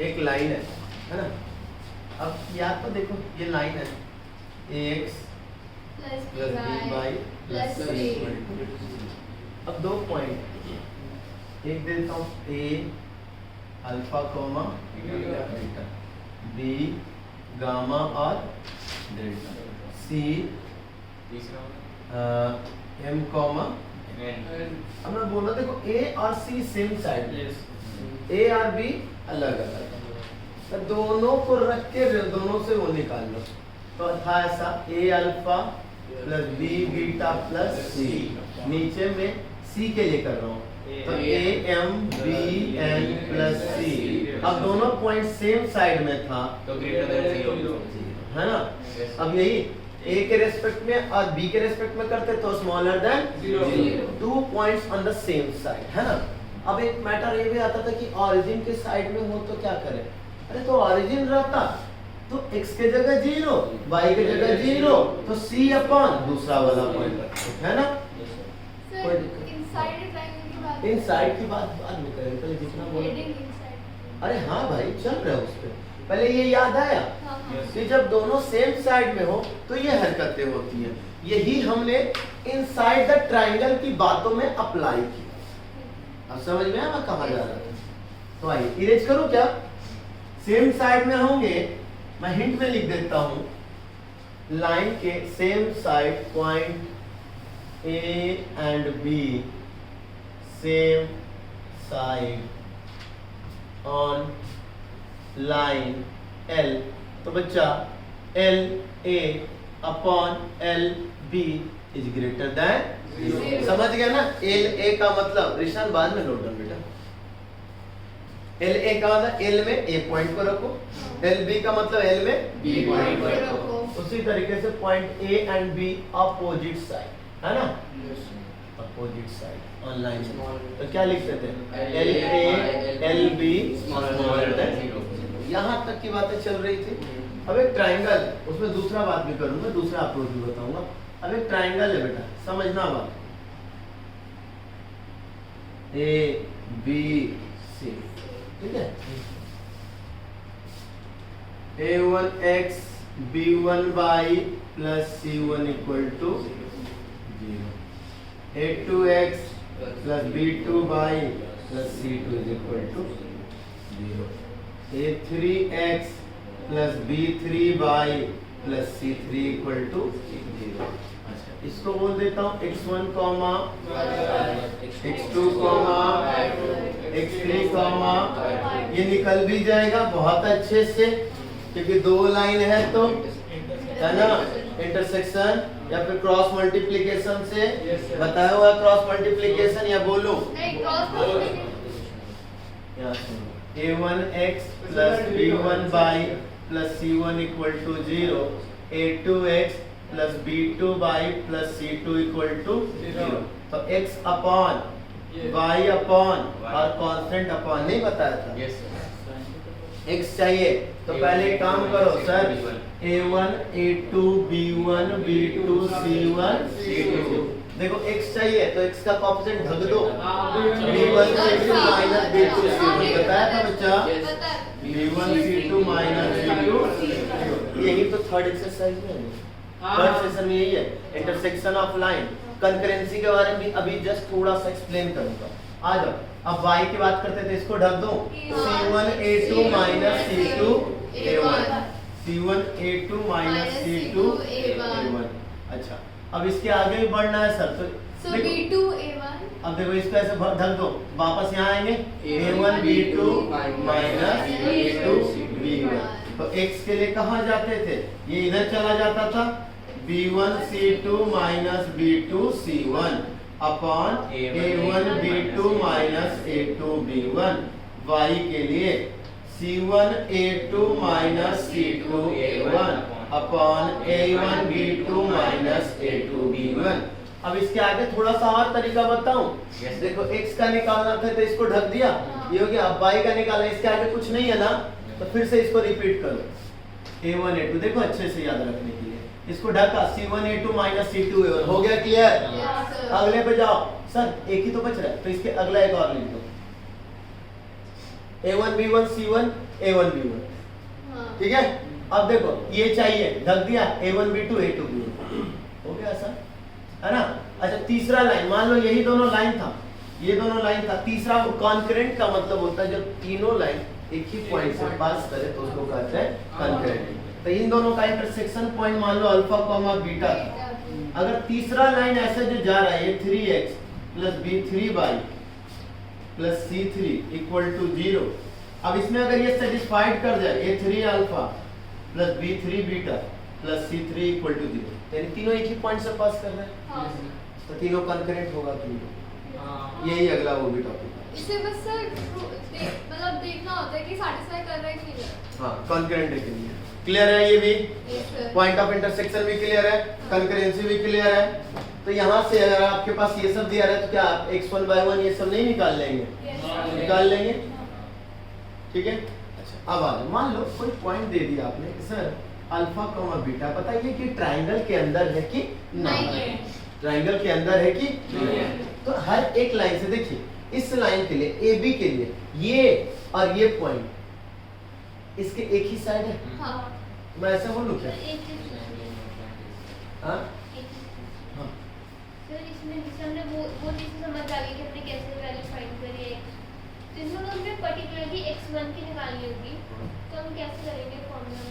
एक लाइन है ना। अब याद तो देखो ये लाइन है ax plus b by plus c. अब दो पॉइंट एक देता हूँ a alpha comma delta, b gamma और delta, c m comma n। अब मैं बोला देखो a और c सेम साइड, a और b अलग अलग, तो दोनों को रख के दोनों से वो निकाल लो। तो था ऐसा a alpha plus b beta plus c, नीचे में c के लिए कर रहा हूँ तो a m b n plus c। अब दोनों पॉइंट सेम साइड में था तो ग्रेटर देन 0 है ना। अब यही a के रेस्पेक्ट में और b के रेस्पेक्ट में करते तो smaller than 0, 2 points on the same side है ना। अब एक मैटर ये भी आता था कि ऑरिजिन के साइड में हो तो क्या करें, अरे तो ऑरिजिन रहता तो x के जगह 0, y के जगह 0, तो c अपॉन दूसरा वाला पॉइंट है ना। कोई इनसाइड की बात बाद में करेंगे, पहले जितना बोला। अरे हाँ भाई चल रहा है उस पे, पहले ये याद आया कि जब दोनों सेम साइड में हो तो ये हरकतें होती हैं। यही हमने इनसाइड द ट्रायंगल की बातों में अप्लाई किया। अब समझ में आया मैं कहाँ जा रहा था। तो आइए इरेज करूं क्या, सेम साइड में होंगे, मैं हिंट में लिख देता हूं लाइन के same side point A and B same side on line L। तो बच्चा L A upon L B is greater than, समझ गया ना। L A का मतलब ऋषान बाद में नोट डाउन बेटा, L A का मतलब L में A पॉइंट को रखो, L B का मतलब L में B पॉइंट को रखो। उसी तरीके से point A and B opposite side है ना, अपोजिट साइड ऑन लाइन। तो क्या लिखते थे L A L B smaller than 0। यहाँ तक की बातें चल रही थी। अब एक ट्रायंगल, उसमें दूसरा बात भी करूंगा, दूसरा अप्रोच भी बताऊंगा। अब एक ट्रायंगल है बेटा, समझना बात, A B C ठीक है। A1x B1y plus C1 equal to 0, A2x plus B2y plus C2 is equal to 0, A3x plus B3y plus C3 equal to 0। अच्छा इसको बोल देता हूँ x1 comma x2 comma x3 comma, ये निकल भी जाएगा बहुत अच्छे से क्योंकि दो लाइन है तो है ना, इंटरसेक्शन या फिर क्रॉस मल्टीप्लिकेशन से बताया हुआ क्रॉस मल्टीप्लिकेशन या बोलूं A1x plus B1y plus C1 equal to 0, A2x plus B2y plus C2 equal to 0। तो x अपॉन y अपॉन और कांस्टेंट अपॉन नहीं बताया था, x चाहिए तो पहले काम करो sir, A1 A2 B1 B2 C1 C2। देखो x चाहिए तो x का कोएफिशिएंट ढक दो, B1 C2 minus B2 C1 बताया था बच्चा, B1 C2 माइनस C2। यही तो थर्ड एक्सरसाइज में है, थर्ड सेशन में यही है, इंटरसेक्शन ऑफ लाइन। कंकरेंसी के बारे में अभी जस्ट थोड़ा सा एक्सप्लेन करूंगा। आ जाओ, अब y की बात करते थे, इसको ढक दो, C1 A2 minus C2 A1, C1 A2 minus C2 A1। अच्छा अब इसके आगे भी बढ़ना है सर, तो B2 A1। अब देखो इसको ऐसे ढक दो, वापस यहाँ आएंगे A1 B2 minus A2 B1। तो x के लिए कहाँ जाते थे, ये इधर चला जाता था, B1 C2 minus B2 C1 upon A1 B2 minus A2 B1। y के लिए C1 A2 minus C2 A1 upon A1 B2 minus A2 B1। अब इसके आगे थोड़ा सा और तरीका बताऊं। देखो x का निकालना था तो इसको ढक दिया, ये हो गया। अब y का निकालना, इसके आगे कुछ नहीं है ना, तो फिर से इसको रिपीट करो, A1 A2, देखो अच्छे से याद रखने के लिए इसको ढका, C1 A2 minus C2 A1। हो गया क्लियर? अगले पे जाओ सर, एक ही तो बच रहा है तो इसके अगला एक और लिख दो, A1 B1 C1 A1 B1, ठीक है। अब देखो ये चाहिए, ढक दिया A1 B2 A2 B1, हो गया ऐसा, है ना। अच्छा तीसरा लाइन, मान लो यही दोनों लाइन था, ये दोनों लाइन था, तीसरा कॉन्करेंट का मतलब होता है जब तीनों लाइन एक ही पॉइंट से पास करे तो उसको कहते हैं कॉन्करेंट। तो इन दोनों का इंटरसेक्शन पॉइंट मान लो अल्फा कॉमा बीटा था। अगर तीसरा लाइन ऐसे जो जा रहा है ये 3x plus b3y plus c3 equal to 0, अब इसमें अगर ये सेटिस्फाइड कर जाए a3 alpha plus b3 beta plus c3 equal to 0, यानी तीनों एक ही पॉइंट से पास कर रहे हैं, तो तीनों कॉन्करेंट होगा तीनों। यही अगला वो भी टॉपिक है। इसे बस सर मतलब देखना होता है कि सैटिस्फाई कर रहा है कि नहीं। हाँ कॉन्करेंट है कि नहीं। क्लियर है ये भी, पॉइंट ऑफ इंटरसेक्शन भी क्लियर है, कंकरेंसी भी क्लियर है। तो यहाँ से अगर आपके पास ये सब दिया है तो क्या आप x1 y1 ये सब नहीं निकाल लेंगे? निकाल लेंगे, ठीक है। अच्छा अब आ जाओ, मान लो कोई पॉइंट दे दिया आपने सर अल्फा कॉमा बीटा, बताइए कि ट्राइंगल के अंदर है कि नहीं? ट्राइंगल के अंदर है कि नहीं? तो हर एक लाइन से देखिए, इस लाइन के लिए AB के लिए ये और ये पॉइंट इसके एक ही साइड है। हाँ। मैं ऐसा बोलूं क्या? हाँ सर इसमें हमने वो चीज़ समझ आ गई कि हमने कैसे वैल्यू फाइंड करी है। तो इसमें हमें पर्टिकुलरली x1 की निकालनी होगी, तो हम कैसे करेंगे फॉर्मूला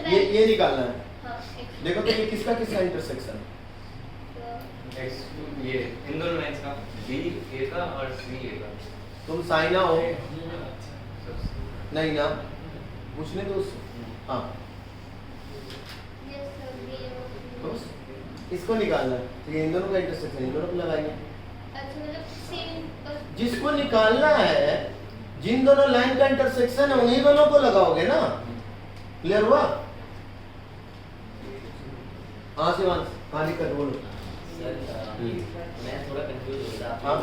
में? ये निकालना है। हाँ, देखो तो ये किसका किसका इंटरसेक्शन है? X ये इन दोनों लाइंस का B A का और C A का। तुम साइना हो नहीं ना, पूछने दो उससे। हाँ yes sir, तो इसको निकालना है, तो ये इन दोनों का इंटरसेक्शन इन दोनों को लगाएंगे। अच्छा मतलब सेम जिसको निकालना है, जिन दोनों लाइन का इंटरसेक्शन है उन्हीं दोनों को लगाओगे ना। क्लियर हुआ? हाँ शिवांश, हाँ दिक्कत बोलो। सर मैं थोड़ा कंफ्यूज हो गया था। हाँ।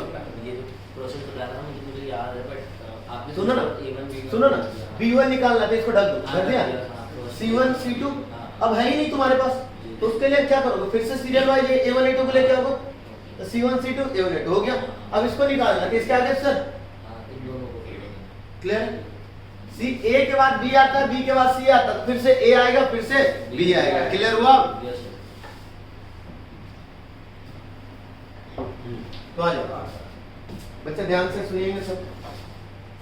ये जो प्रोसेस बता रहा हूँ मुझे याद है, बट आपने सुनो ना, A1 सुनो ना, B1 निकालना था, इसको ढक दो, हाँ, ढक दिया। हाँ, C1 C2 हाँ। अब है ही नहीं तुम्हारे पास, तो उसके लिए क्या करोगे? फिर से सीरियल वाइज A1 A2 को लेके आओगे, तो C1 C2 A1 A2 हो गया। अब इसको निकालना है, इसके आगे सर इन दोनों को क्लियर? सी A के बाद B आता है, B के बाद C आता है, तो फिर से A आएगा, फिर से B आएगा। क्लियर हुआ? तो आ जाओ बच्चे, ध्यान से सुनिएंगे सब।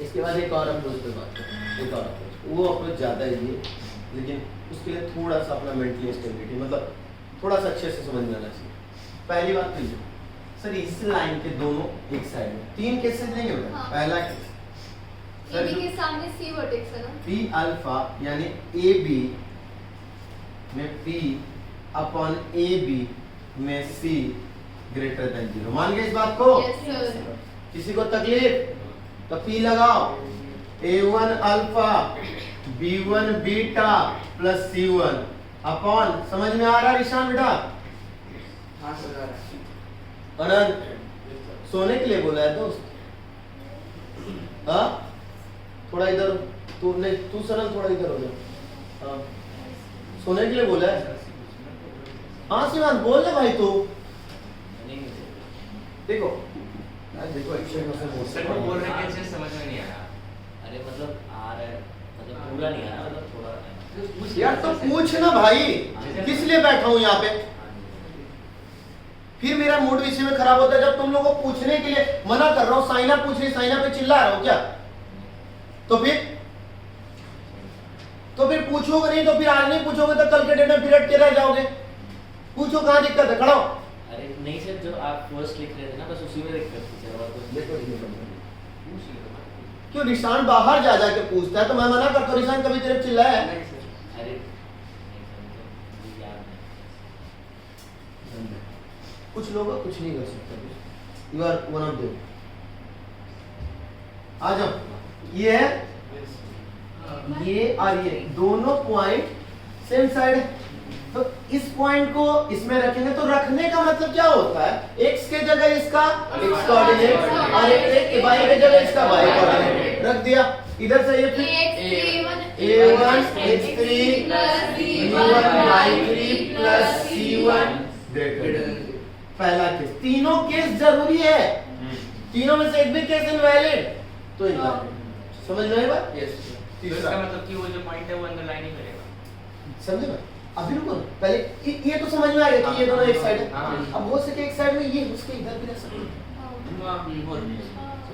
इसके बाद एक और अप्रोच पे बात करें, एक और अप्रोच, वो अप्रोच ज़्यादा ही है, लेकिन उसके लिए थोड़ा सा अपना मेंटली स्टेबिलिटी, मतलब थोड़ा सा अच्छे से समझ में आना चाहिए। पहली बात तो ये सर, इस लाइन के दोनों एक साइड में 3 केसेस लेंगे बेटा। हाँ। पहला केस AB के सामने C वर्टेक्स है ना, P अल्फा यानी AB में P अपॉन AB में C ग्रेटर देन 0। मान गए इस बात को? Yes sir. किसी को तकलीफ तो P लगाओ, A1 alpha B1 beta plus C1 upon, समझ में आ रहा है ईशान बेटा? हाँ सर। अनंत सोने के लिए बोला है दोस्त? हाँ थोड़ा इधर, तू सरल थोड़ा इधर हो जा। हाँ सोने के लिए बोला है। हाँ शिवान बोल ना भाई तू। देखो देखो सर वो बोल रहे हैं कि अच्छे समझ में नहीं आया। अरे मतलब आ रहा है, मतलब पूरा नहीं आ रहा, मतलब थोड़ा यार तो पूछ ना भाई, किस लिए बैठा हूँ यहाँ पे? फिर मेरा मूड इसी में खराब होता है जब तुम लोगों को पूछने के लिए मना कर रहा हूँ। साइना पूछ रही, साइना पे चिल्ला रहा हूँ क्या? तो फिर पूछोगे नहीं, तो फिर आज नहीं पूछोगे तो कल के डेट में पीरियड के रह जाओगे। पूछो कहाँ दिक्कत है, खड़ा हो। अरे नहीं सर, जब आप फर्स्ट लिख रहे थे ना, बस उसी में दिक्कत थी सर, और कुछ क्यों निशान बाहर जा जाके पूछता है तो मैं मना करता हूँ। निशान कभी तेरे चिल्लाया है? अरे नहीं सर, मुझे याद नहीं। कुछ लोग कुछ नहीं कर सकते, you are one of them. आ जाओ, ये है, ये और ये दोनों पॉइंट सेम साइड है, तो इस पॉइंट को इसमें रखेंगे। तो रखने का मतलब क्या होता है? x के जगह इसका x कोऑर्डिनेट और एक y के जगह इसका y कोऑर्डिनेट रख दिया। इधर से ये फिर a1 x3 b1 y3 plus c1 greater. पहला केस, तीनों केस जरूरी है। तीनों में से एक भी केस इनवैलिड तो इनवैलिड। समझ में आई बात? यस तो तीसरा। इसका मतलब कि वो जो पॉइंट है वो अंडरलाइन ही करेगा। समझे ना? अभी रुको ना, पहले ये तो समझ में आ गया कि ये दोनों एक साइड है। हाँ। अब हो सके एक साइड में ये उसके इधर भी रह सकते हैं। समझ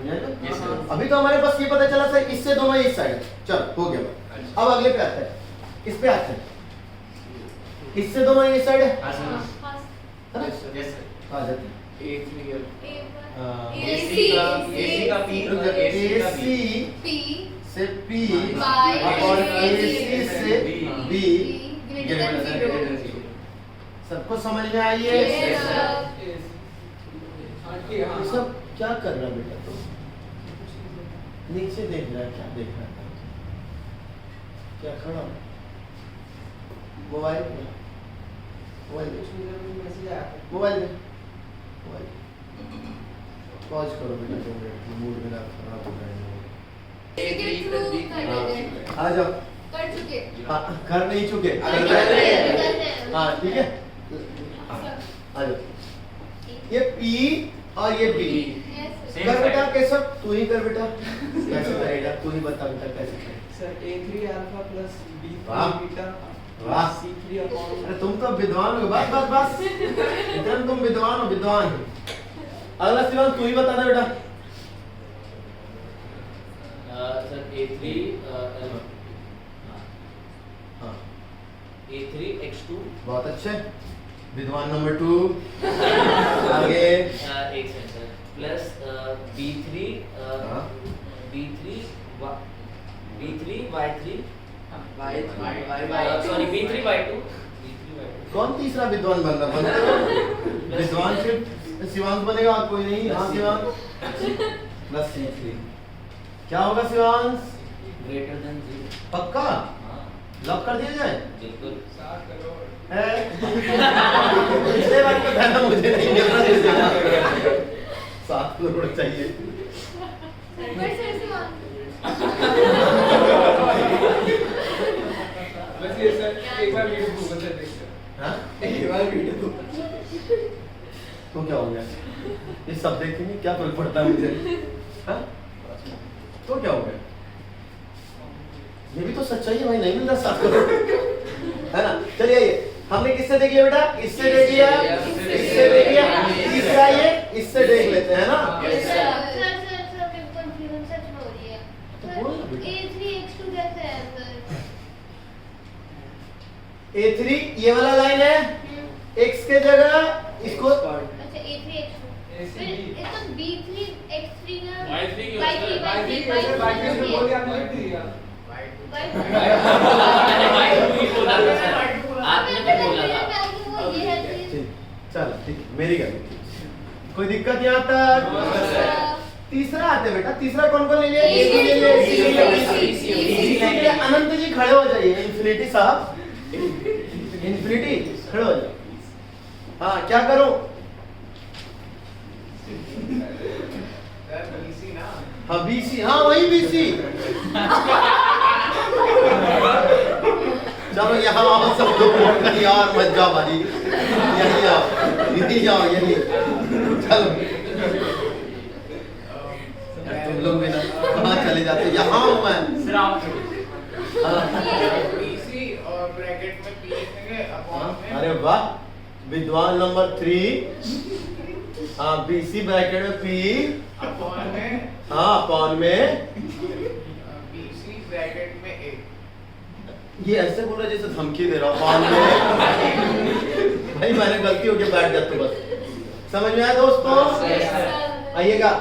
आया Yes, sir. ना? अभी तो हमारे पास ये पता चला सर इससे दोनों एक साइड है। चल हो गया बात। अच्छा। अब अगले पे आते हैं, इस पे आते हैं। इससे दोनों एक साइड है, हाँ हाँ, सर हाँ, है ना? Yes sir. आ जाते हैं। AC का P AC P से P By और AC AC से B greater than zero. सबको समझ में आई है? Yes, sir. ये सब क्या कर रहा बेटा तू? नीचे देख रहा है, क्या देख रहा है? क्या खड़ा? मोबाइल पे। मोबाइल दे। मोबाइल दे। मोबाइल। पॉज करो बेटा, 2 मिनट, मूड मेरा खराब हो रहा है। ठीक है, prove कर देते हैं। आ जाओ। कर चुके। हाँ, कर नहीं चुके। कर कर रहे हैं। करते हैं। हाँ ठीक है, आ जाओ। ये P और ये B। Yes, sir. Same कर बेटा side. कैसे? तू ही कर बेटा। कैसे करेगा? तू ही बता बेटा कैसे करेगा? सर A3 अल्फा प्लस वाह। B3 बीटा वाह। C3 अपॉन अरे तुम तो विद्वान हो, बस बस बस। एकदम तुम विद्वान हो, विद्वान। अगला शिवान तू ही बता दे बेटा। सर A3 हाँ, A3 X2 बहुत अच्छे। विद्वान नंबर 2। आगे। एक सेकंड सर प्लस B3 हाँ। B3 B3 Y3 Y sorry B3 Y2 B3 Y2 कौन तीसरा विद्वान बन रहा? बनते हो? विद्वान सिर्फ शिवांश बनेगा और कोई नहीं। हाँ शिवांश। प्लस C3 क्या होगा शिवांश? ग्रेटर देन 0 पक्का हाँ लॉक कर दिया जाए? बिल्कुल है? पिछले बार का था ना, मुझे नहीं मिल रहा था। 7 करोड़ चाहिए। फिर से ऐसे मान। बस ये सर एक बार वीडियो गूगल से देखते हाँ? एक बार वीडियो तो क्या हो गया? ये सब देखेंगे क्या फर्क पड़ता है मुझे? हाँ? तो क्या हो गया? ये भी तो सच्चाई है भाई, नहीं मिल रहा 7 करोड़, है ना? चलिए ये हमने किससे देख लिया बेटा? इससे देख लिया, इससे देख लिया। तीसरा ये इससे देख लेते हैं ना? सर सर मेरे को कंफ्यूजन सच में हो रही है। तो बोल ना बेटा। A3 X2 कैसे है सर? A3 ये वाला लाइन है, x के जगह इसको अच्छा A3 X2 फिर ये तो B3 X3 ना Y3 क्यों? Y3 Y3 से बोल आपने लिख दिया मैंने Y2 ही बोला था सर आपने भी बोला था वो ये है कि चल ठीक है, मेरी गलती। कोई दिक्कत यहाँ तक? तीसरा आते बेटा, तीसरा कौन कौन ले लिया? AC AC ले लिया, AC ले लिया, AC AC ले लिया। अनंत जी खड़े हो जाइए, इन्फिनिटी साहब, इन्फिनिटी खड़े हो जाओ। हाँ क्या करूं? हाँ BC, हाँ वही BC। चलो यहाँ आओ सब लोग, कहीं और मत जाओ भाई, यहीं आओ, यहीं आओ, यहीं। चलो तुम लोग भी ना कहाँ चले जाते? यहाँ हूँ मैं। सर आप हाँ। BC और ब्रैकेट में P लिखेंगे अपॉन में अरे वाह, विद्वान नंबर 3। हाँ BC ब्रैकेट में P, अपॉन में हाँ अपॉन में BC ब्रैकेट में A। ये ऐसे बोल रहा जैसे धमकी दे रहा हूँ अपॉन में। भाई मैंने गलती हो गई, बैठ जा तू बस। समझ में आया दोस्तों? आइएगा।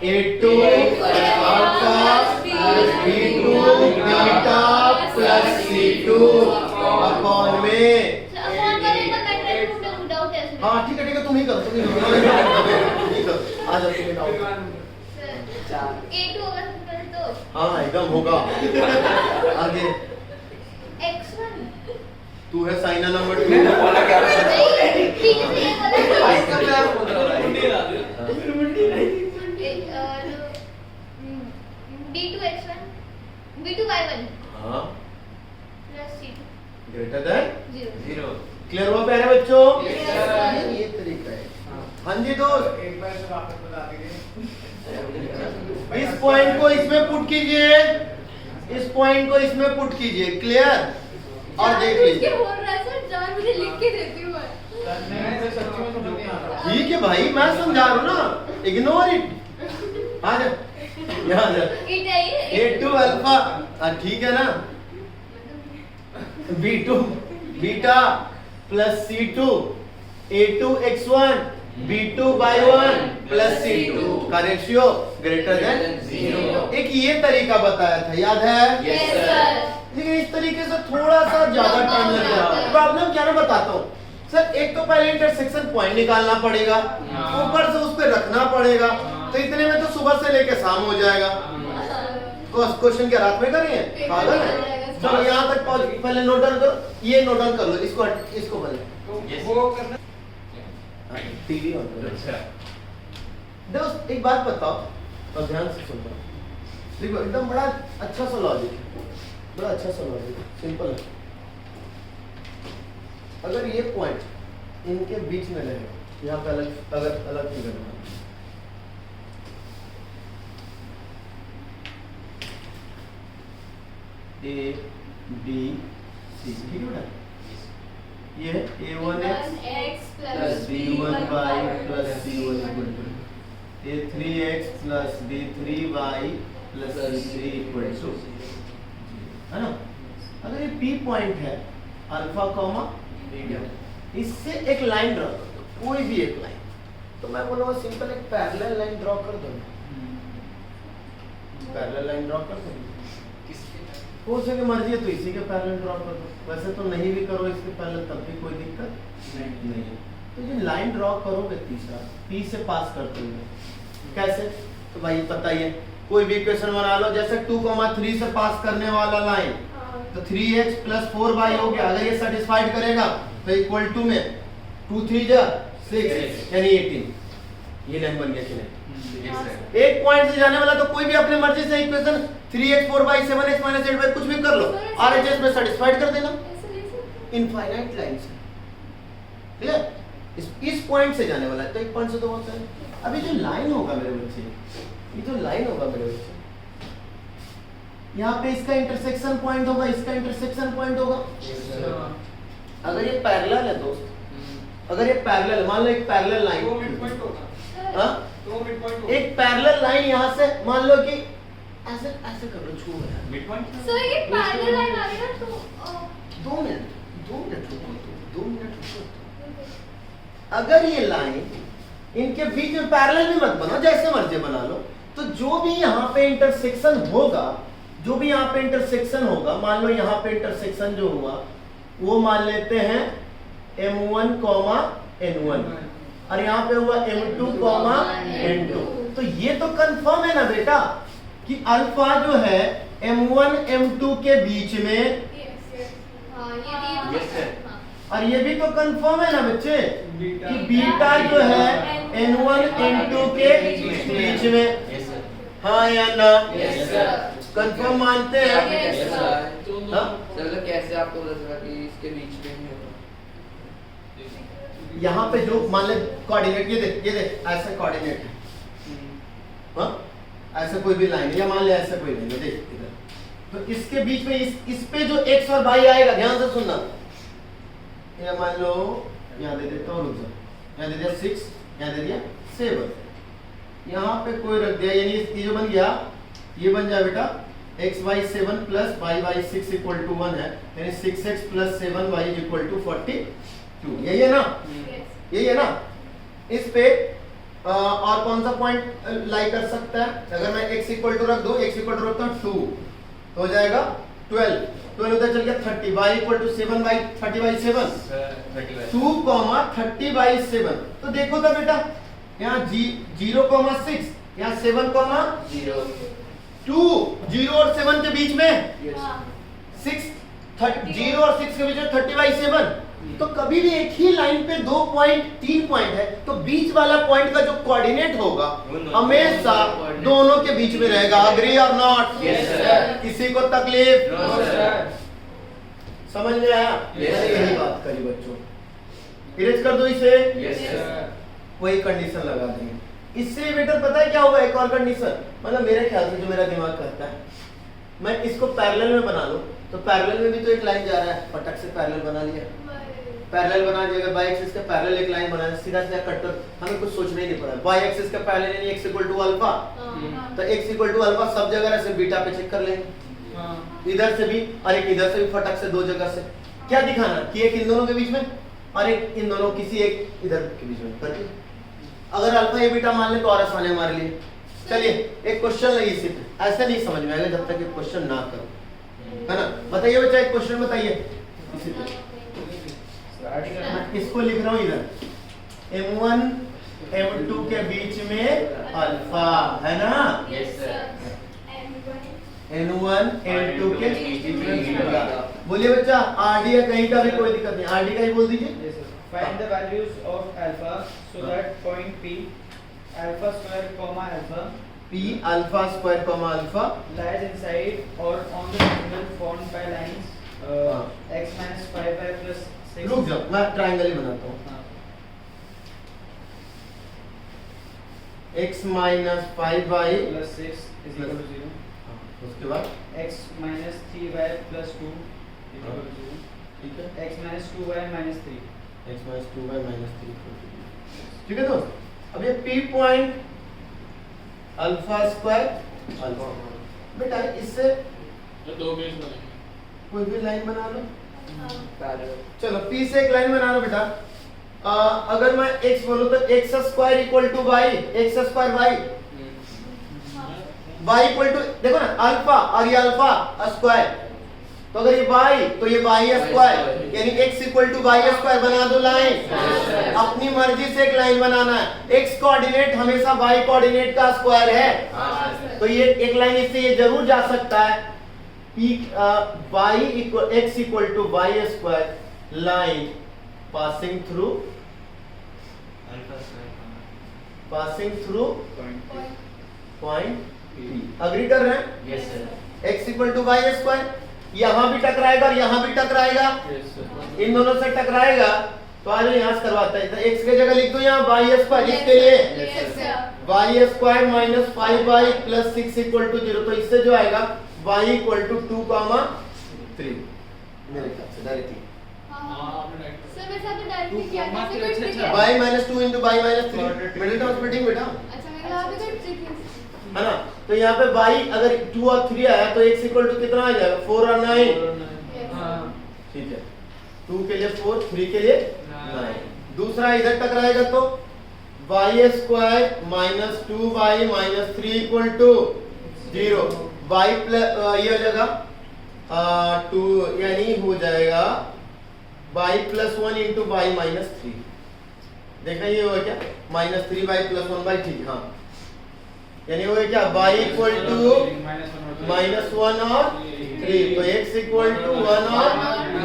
A2 alpha plus B2 beta plus C2 upon में। अपॉन करेंगे मैट्रिक्स में डाउट है इसमें। हाँ ठीक है, तुम ही करो, तुम ही करो। आ जाओ तुम ही करो। A2 होगा सबसे पहले तो हाँ एकदम होगा। आगे X1 तू है साइना नंबर 2। नहीं ठीक से ये वाला इसका क्या बोल रहा है B2 X1 B2 Y1 हाँ plus C2 greater than 0 0 clear हुआ प्यारे बच्चों? Yes, sir. ये तरीका है। हाँ जी दोस्त, एक बार से वापस बता दीजिए। इस पॉइंट को इसमें पुट कीजिए, इस पॉइंट को इसमें पुट कीजिए, क्लियर? और देख लीजिए, बोल रहा है सर, जान मुझे लिख के देती हूँ मैं। मैं तो सच्ची में समझ नहीं आ रहा। ठीक है भाई, मैं समझा रहा हूँ ना, इग्नोर इट। आ जा, यहाँ जा। A2 अल्फा, ठीक है ना, B2 beta plus C2 A2 x1 B2 by 1 plus C2 का रेशियो ग्रेटर देन 0। एक ये तरीका बताया था, याद है? Yes sir. लेकिन इस तरीके से थोड़ा सा ज्यादा टाइम लग जाता है। प्रॉब्लम क्या ना बताता हूँ सर, एक तो पहले इंटरसेक्शन पॉइंट निकालना पड़ेगा, ऊपर से उस पर रखना पड़ेगा, तो इतने में तो सुबह से लेके शाम हो जाएगा। क्वेश्चन क्या रात में करेंगे? पागल है। चलो यहाँ तक पहुंच, पहले नोट डाउन करो, ये नोट डाउन कर लो, इसको पहले तो वो करना टीवी ऑन करो। अच्छा दोस्त एक बात बताओ और ध्यान से सुनो, देखो एकदम बड़ा अच्छा सा लॉजिक है, बड़ा अच्छा सा लॉजिक है, सिंपल है। अगर ये पॉइंट इनके बीच में रहे, यहाँ पे अलग, अगर अलग फिगर बना, A B C, ठीक है बेटा? ये A1x plus B1y plus C1 equal to A3x plus B3y plus C3 equal to, है ना? अगर ये P पॉइंट है, अल्फा कॉमा बीटा, इससे एक लाइन ड्रॉ कर दो, कोई भी एक लाइन, तो मैं बोलूँगा सिंपल एक पैरेलल लाइन ड्रॉ कर दो, पैरेलल लाइन ड्रॉ कर दो, हो सके मर्जी है तो इसी के पैरेलल ड्रॉ कर दो, वैसे तो नहीं भी करो इसके पैरेलल तब भी कोई दिक्कत नहीं है। तो ये लाइन ड्रॉ करोगे तीसरा P से पास करते हुए, कैसे? तो भाई पता ही है, कोई भी इक्वेशन बना लो, जैसे 2,3 से पास करने वाला लाइन, तो 3x plus 4y हो गया, अगर ये सेटिस्फाइड करेगा तो इक्वल टू में 2 3 जा 6 यानी 18, ये लाइन बन गया कि नहीं? एक पॉइंट से जाने वाला तो कोई भी अपने मर्जी से equation 3x 4y 7x minus 8y कुछ भी कर लो, RHS में सेटिस्फाइड कर देना, इनफाइनाइट लाइन से, क्लियर? इस पॉइंट से जाने वाला है तो एक पॉइंट से तो बहुत सारे, अभी जो लाइन होगा मेरे बच्चे, ये जो लाइन होगा मेरे बच्चे, यहाँ पे इसका इंटरसेक्शन पॉइंट होगा, इसका इंटरसेक्शन पॉइंट होगा। अगर ये पैरेलल है दोस्त, अगर ये पैरेलल, मान लो एक पैरेलल लाइन, तो मिड पॉइंट होगा, हाँ? तो मिड पॉइंट होगा। एक पैरेलल लाइन यहाँ से मान लो कि ऐसे ऐसे कर लो, छू यार, मिड पॉइंट सर ये पैरेलल लाइन आ रही है ना, तो 2 मिनट रुको, 2 मिनट रुको। अगर ये लाइन इनके बीच में पैरेलल भी मत बनाओ, जैसे मर्जी बना लो, तो जो भी यहाँ पे इंटरसेक्शन होगा, जो भी यहाँ पे इंटरसेक्शन होगा, मान लो यहाँ पे इंटरसेक्शन जो हुआ वो मान लेते हैं M1, N1 और यहाँ पे हुआ M2, N2, तो ये तो कंफर्म है ना बेटा कि अल्फा जो है M1, M2 के बीच में, और ये भी तो कंफर्म है ना बच्चे कि बीटा जो है N1, N2 के बीच में, हाँ या ना? कंफर्म मानते हैं? हाँ? मतलब कैसे आपको पता चला कि इसके बीच में ही होगा? यहाँ पे जो मान ले कोऑर्डिनेट, ये देख ऐसे कोऑर्डिनेट है, हाँ? ऐसे कोई भी लाइन है, या मान ले ऐसे कोई लाइन है, देख इधर, तो इसके बीच में इस पे जो x और y आएगा, ध्यान से सुनना, या मान लो यहाँ दे देता हूँ, रुक जाओ, यहाँ दे दिया 6, यहाँ दे दिया 7, यहाँ पे कोई रख दिया, यानी ये जो बन गया, ये बन जाए बेटा xy7 plus y6 equal to 1 है, यानी 6x plus 7y is equal to 42, यही है ना? यही है ना? इस पे और कौन सा पॉइंट लाई कर सकता है? अगर मैं x इक्वल टू रख दूं, x इक्वल टू रखता हूँ 2, तो हो जाएगा 12 उधर चल गया 30, y equal to 7 by 30 by 7, 2, 30 by 7, तो देखो तो बेटा यहाँ 0,6, यहाँ 7,0, 2 0 और 7 के बीच में 6, 0 और 6 के बीच में 30 by 7, तो कभी भी एक ही लाइन पे 2 पॉइंट 3 पॉइंट है, तो बीच वाला पॉइंट का जो कोऑर्डिनेट होगा हमेशा दोनों के बीच में रहेगा। अग्री और नॉट? किसी को तकलीफ? समझ में आया? यही बात करी बच्चों, इरेज कर दो इसे, वही कंडीशन लगा देंगे। इससे बेटर पता है क्या होगा, एक और कंडीशन, मतलब मेरे ख्याल से जो मेरा दिमाग करता है, मैं इसको पैरेलल में बना लूं, तो पैरेलल में भी तो एक लाइन जा रहा है, फटक से पैरेलल बना लिया, पैरेलल बना दिया, अगर बाई एक्सिस का पैरेलल एक लाइन बना, सीधा सीधा कट कर, हमें कुछ सोचना ही नहीं पड़ा, बाई एक्सिस का पैरेलल यानी x इक्वल टू अल्फा, तो x इक्वल टू अल्फा सब जगह ऐसे बीटा पे चेक कर लेंगे, इधर से भी और एक इधर से भी, फटक से दो जगह से, क्या दिखाना कि एक इन दोनों के बीच में और एक इन दोनों किसी एक इधर के बीच में कर दिया। अगर अल्फा ये बीटा मान ले तो और आसान है हमारे लिए। चलिए एक क्वेश्चन लगी इसी पे, ऐसा नहीं समझ में आएगा जब तक ये क्वेश्चन ना करो, है ना। बताइए बच्चा एक क्वेश्चन बताइए इसी पे, मैं इसको लिख रहा हूँ इधर, m1 m2 के बीच में अल्फा है ना, यस सर। n1 n2 के बीच में अल्फा। बोलिए बच्चा आरडी या कहीं का भी कोई दिक्कत नहीं, आरडी का ही बोल दीजिए। Find the values of alpha so that point P alpha square comma alpha p alpha square comma alpha lies inside or on the triangle formed by lines x minus 5y plus 6. रुक जाओ, मैं triangle ही बनाता हूँ। हाँ, x minus 5y plus 6 is equal to 0. उसके बाद X minus 3y plus 2 is equal to 0. ठीक है, X minus 2y minus 3. x minus 2y minus 3, ठीक है दोस्त। अब ये p point alpha square alpha, बेटा इससे दो बेस बनेंगे। कोई भी लाइन बना लो, पैरेलल चलो p से एक लाइन बना लो बेटा। अगर मैं x बोलूं तो x square equal to y, x square y, y equal to देखो ना अल्फा और ये अल्फा स्क्वायर, तो अगर ये y तो ये y स्क्वायर, यानी x equal to y square बना दो लाइन। अपनी मर्जी से एक लाइन बनाना है, x कोऑर्डिनेट हमेशा y कोऑर्डिनेट का स्क्वायर है, तो ये एक लाइन इससे ये जरूर जा सकता है p y equal x equal to y square line passing through point p। Agree कर रहे हैं? Yes sir. x equal to y square, यहाँ भी टकराएगा और यहाँ भी टकराएगा, इन दोनों से टकराएगा, तो आज यहाँ से करवाता है, तो x की जगह लिख दो यहाँ y स्क्वायर, इसके लिए y square minus 5y plus 6 equal to 0, तो इससे जो आएगा y इक्वल टू 2, 3 मेरे ख्याल से डायरेक्टली सर मेरे साथ तो डायरेक्टली किया था, ऐसे कोई ट्रिक है? y minus 2 into y minus 3, middle term splitting बेटा, अच्छा मेरे यहाँ पे कोई ट्रिक है? है ना। तो यहाँ पे y अगर 2 और 3 आया तो x इक्वल टू कितना आ जाएगा, 4 और 9, ठीक है, 2 के लिए 4, 3 के लिए 9। दूसरा इधर टकराएगा तो y square minus 2y minus 3 equal to 0, y plus ये हो जाएगा 2, यानी हो जाएगा y plus 1 into y minus 3, देखना ये होगा क्या, माइनस 3y प्लस 1y, ठीक, हाँ, यानी वो क्या y इक्वल टू माइनस 1 और 3, तो x इक्वल टू 1 और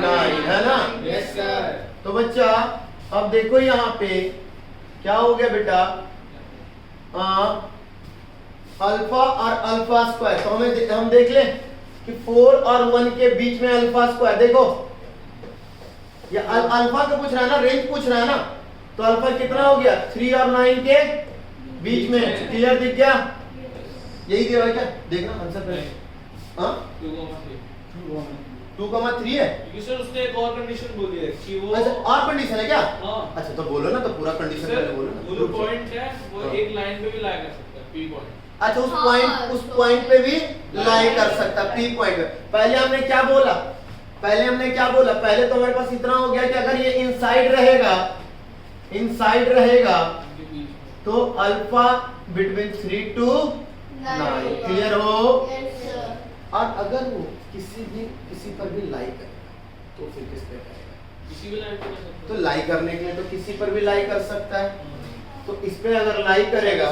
9, है ना। Yes sir. तो बच्चा अब देखो यहाँ पे क्या हो गया बेटा, अल्फा और अल्फा स्क्वायर, तो हम देख ले कि 4 और 1 के बीच में अल्फा स्क्वायर, देखो ये अल्फा का पूछ रहा है ना, रेंज पूछ रहा है ना, तो अल्फा कितना हो गया, 3 और 9 के बीच में, क्लियर दिख गया, यही दिया है क्या, देखना आंसर करें, हाँ 2,3 है। क्योंकि सर उसने एक और कंडीशन बोली है कि वो अच्छा और कंडीशन है क्या, हाँ अच्छा तो बोलो ना, तो पूरा कंडीशन सर पहले बोलो ना। वो जो पॉइंट है वो हाँ। एक लाइन पे भी ला कर सकता है, पी पॉइंट। अच्छा उस हाँ, पॉइंट तो पे भी लाई कर सकता है, पी पॉइंट पे। पहले हमने क्या बोला, पहले तो हमारे पास इतना हो गया कि अगर ये इनसाइड रहेगा तो अल्फा बिटवीन 3 to 9, क्लियर हो। और अगर वो किसी पर भी लाई करेगा तो फिर किस पे करेगा, किसी भी लाइन पे कर सकता तो लाई करने के लिए तो किसी पर भी लाई कर सकता है, तो इस पे अगर लाई करेगा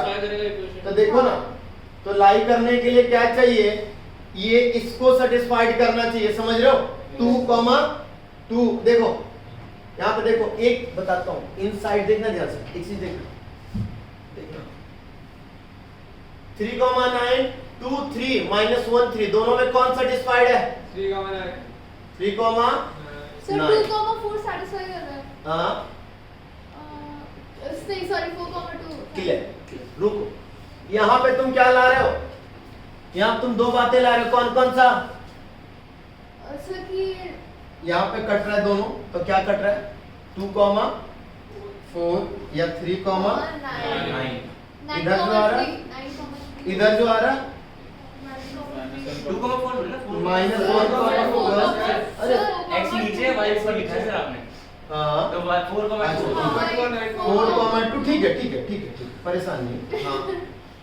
तो देखो ना, तो लाई करने के लिए क्या चाहिए, ये इसको सेटिस्फाइड करना चाहिए, समझ रहे हो, 2,2, देखो यहाँ पे देखो, एक बताता हूँ, इनसाइड देखना ध्यान से, एक चीज देखना 3,9, 2, 3, माइनस 1, 3, दोनों में कौन सेटिस्फाइड है, 3, सर 2,4 सेटिस्फाई कर रहा है। हाँ नहीं सॉरी 4,2 क्लियर, रुको, यहाँ पे तुम क्या ला रहे हो? यहाँ तुम दो बातें ला रहे हो, कौन कौन सा? सर कि यहाँ पे कट रहा है दोनों, तो क्या कट रहा है? 2,4 या 3, इधर जो आ रहा है, इधर जो आ रहा है 2,4 बोला -4, अरे x नीचे है, y ऊपर लिखा है सर आपने, हाँ तो 4,2 4,2 ठीक है ठीक है ठीक है ठीक, परेशान नहीं। हाँ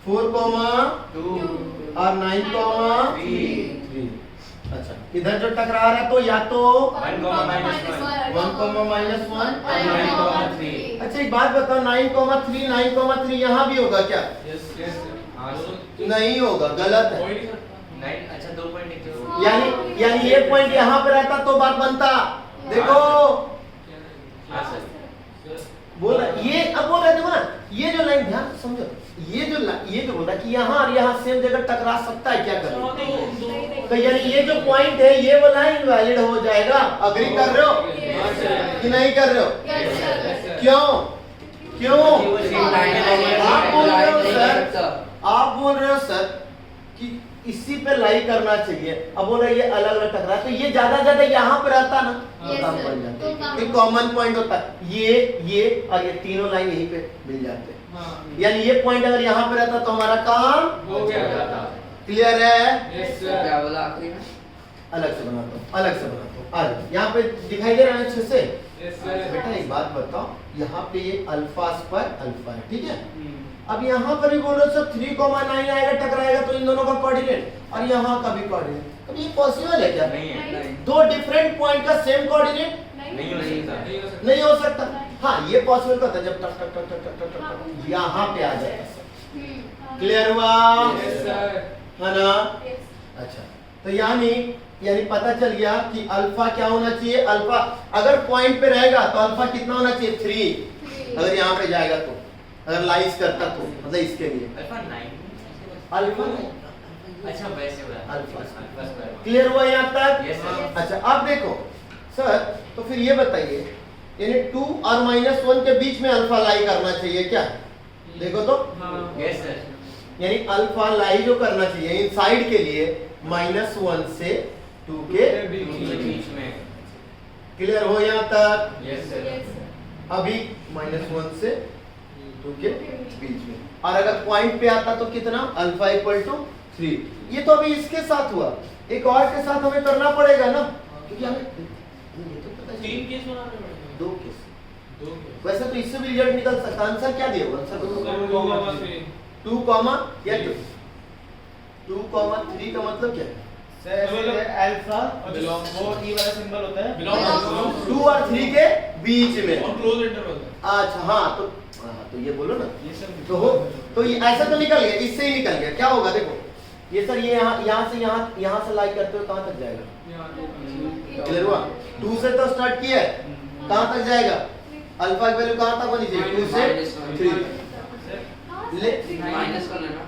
4, 2 और 9,3। अच्छा, इधर जो टकरा रहा है तो या तो 1, 1,-1 अच्छा एक बात बताओ, 9,3 यहाँ भी होगा क्या? हाँ नहीं होगा, गलत है। 9, अच्छा 2 पॉइंट लिखे यानी ये पॉइंट यहाँ पे रहता तो बात बनता। देखो हाँ सर, बोल रहा ये, अब बोल रहे देखो ना, ये जो लाइन ध्यान से समझो, ये जो बोल रहा है कि यहाँ और यहाँ सेम जगह टकरा सकता है, क्या करें? तो यानी ये जो पॉइंट है ये वाला इनवैलिड हो जाएगा। अग्री कर रहे हो कि नहीं कर रहे हो? क्यों क्यों? आप बोल रहे हो सर कि इसी पे लाई करना चाहिए, अब बोल रहे ये अलग अलग टकरा, तो ये ज्यादा यहाँ पे रहता ना, Yes, काम sir. बन जाता तो है। काम- एक कॉमन पॉइंट होता है, ये और ये तीनों लाइन यहीं पे मिल जाते हैं। यानी ये पॉइंट अगर यहाँ पे रहता तो हमारा काम हो गया। क्लियर है? यस क्या बोला आखिरी में? अलग से बनाता हूँ, अलग से बनाता हूँ। आज यहाँ पे दिखाई दे रहा है अच्छे से? बेटा एक बात बताओ, यहाँ पे ये अल्फा स्क्वायर अल्फा है, ठीक है? अब यहाँ पर भी बोलो सर 3,9 आएगा, टकराएगा तो इन दोनों का कोऑर्डिनेट और यहाँ का भी कोऑर्डिनेट, अब ये पॉसिबल है क्या? नहीं है, दो डिफरेंट पॉइंट का सेम कोऑर्डिनेट नहीं हो सकता। नहीं हो सकता। हाँ ये पॉसिबल होता है जब टक टक टक टक टक टक टक यहाँ पे आ जाए। क्लियर हुआ है ना? अच्छा, तो यानी पता चल गया कि अल्फा क्या होना चाहिए? अल्फा अगर पॉइंट पे रहेगा तो अल्फा कितना होना चाहिए? 3। अगर यहाँ पे जाएगा तो, अगर लाइज करता तो, मतलब इसके लिए अल्फा 9 अल्फा अच्छा वैसे हुआ अल्फा स्क्वायर। क्लियर हुआ यहाँ तक? Yes, sir. अच्छा अब देखो सर, तो फिर ये बताइए, यानी 2 और -1 के बीच में अल्फा लाई करना चाहिए क्या? देखो तो, यस सर, यानी अल्फा लाई जो करना चाहिए इन साइड के लिए -1 से 2 के बीच में। क्लियर हो यहाँ तक? यस सर, अभी -1 से 2 के बीच में, और अगर पॉइंट पे आता तो कितना? Alpha equal to 3। ये तो अभी इसके साथ हुआ, एक और के साथ हमें करना पड़ेगा ना, क्योंकि हमें ये तो पता है 2 केस। वैसे तो इससे भी रिजल्ट निकल सकता है। आंसर क्या दिया हुआ? आंसर 2, या 2, 3 का मतलब क्या है? अल्फा वो ई वाला सिंबल होता है 2 और 3 के बीच में। क्लोज इंटरवल अच्छा हाँ, तो ये बोलो ना, ये सब तो हो, तो ये ऐसा तो निकल गया, इससे ही निकल गया। क्या होगा देखो, ये सर ये यहाँ से लाइक करते हुए कहाँ तक जाएगा? क्लियर हुआ? 2 से तो स्टार्ट किया है, कहाँ तक जाएगा? अल्फा की वैल्यू कहाँ तक होनी चाहिए? 2 से 3 ले, -1 है ना?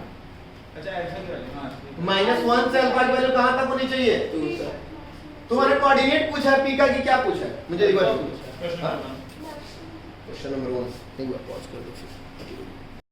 अच्छा ऐसा क्या है? हाँ -1 से अल्फा की वैल्यू कहाँ तक होनी चाहिए? 2 से तुम्हारे कोऑर्डिनेट पूछा है, पी का कि क्या पूछा है? मुझे एक बार क्वेश्चन नंबर 1 एक बार पॉज कर दो फिर।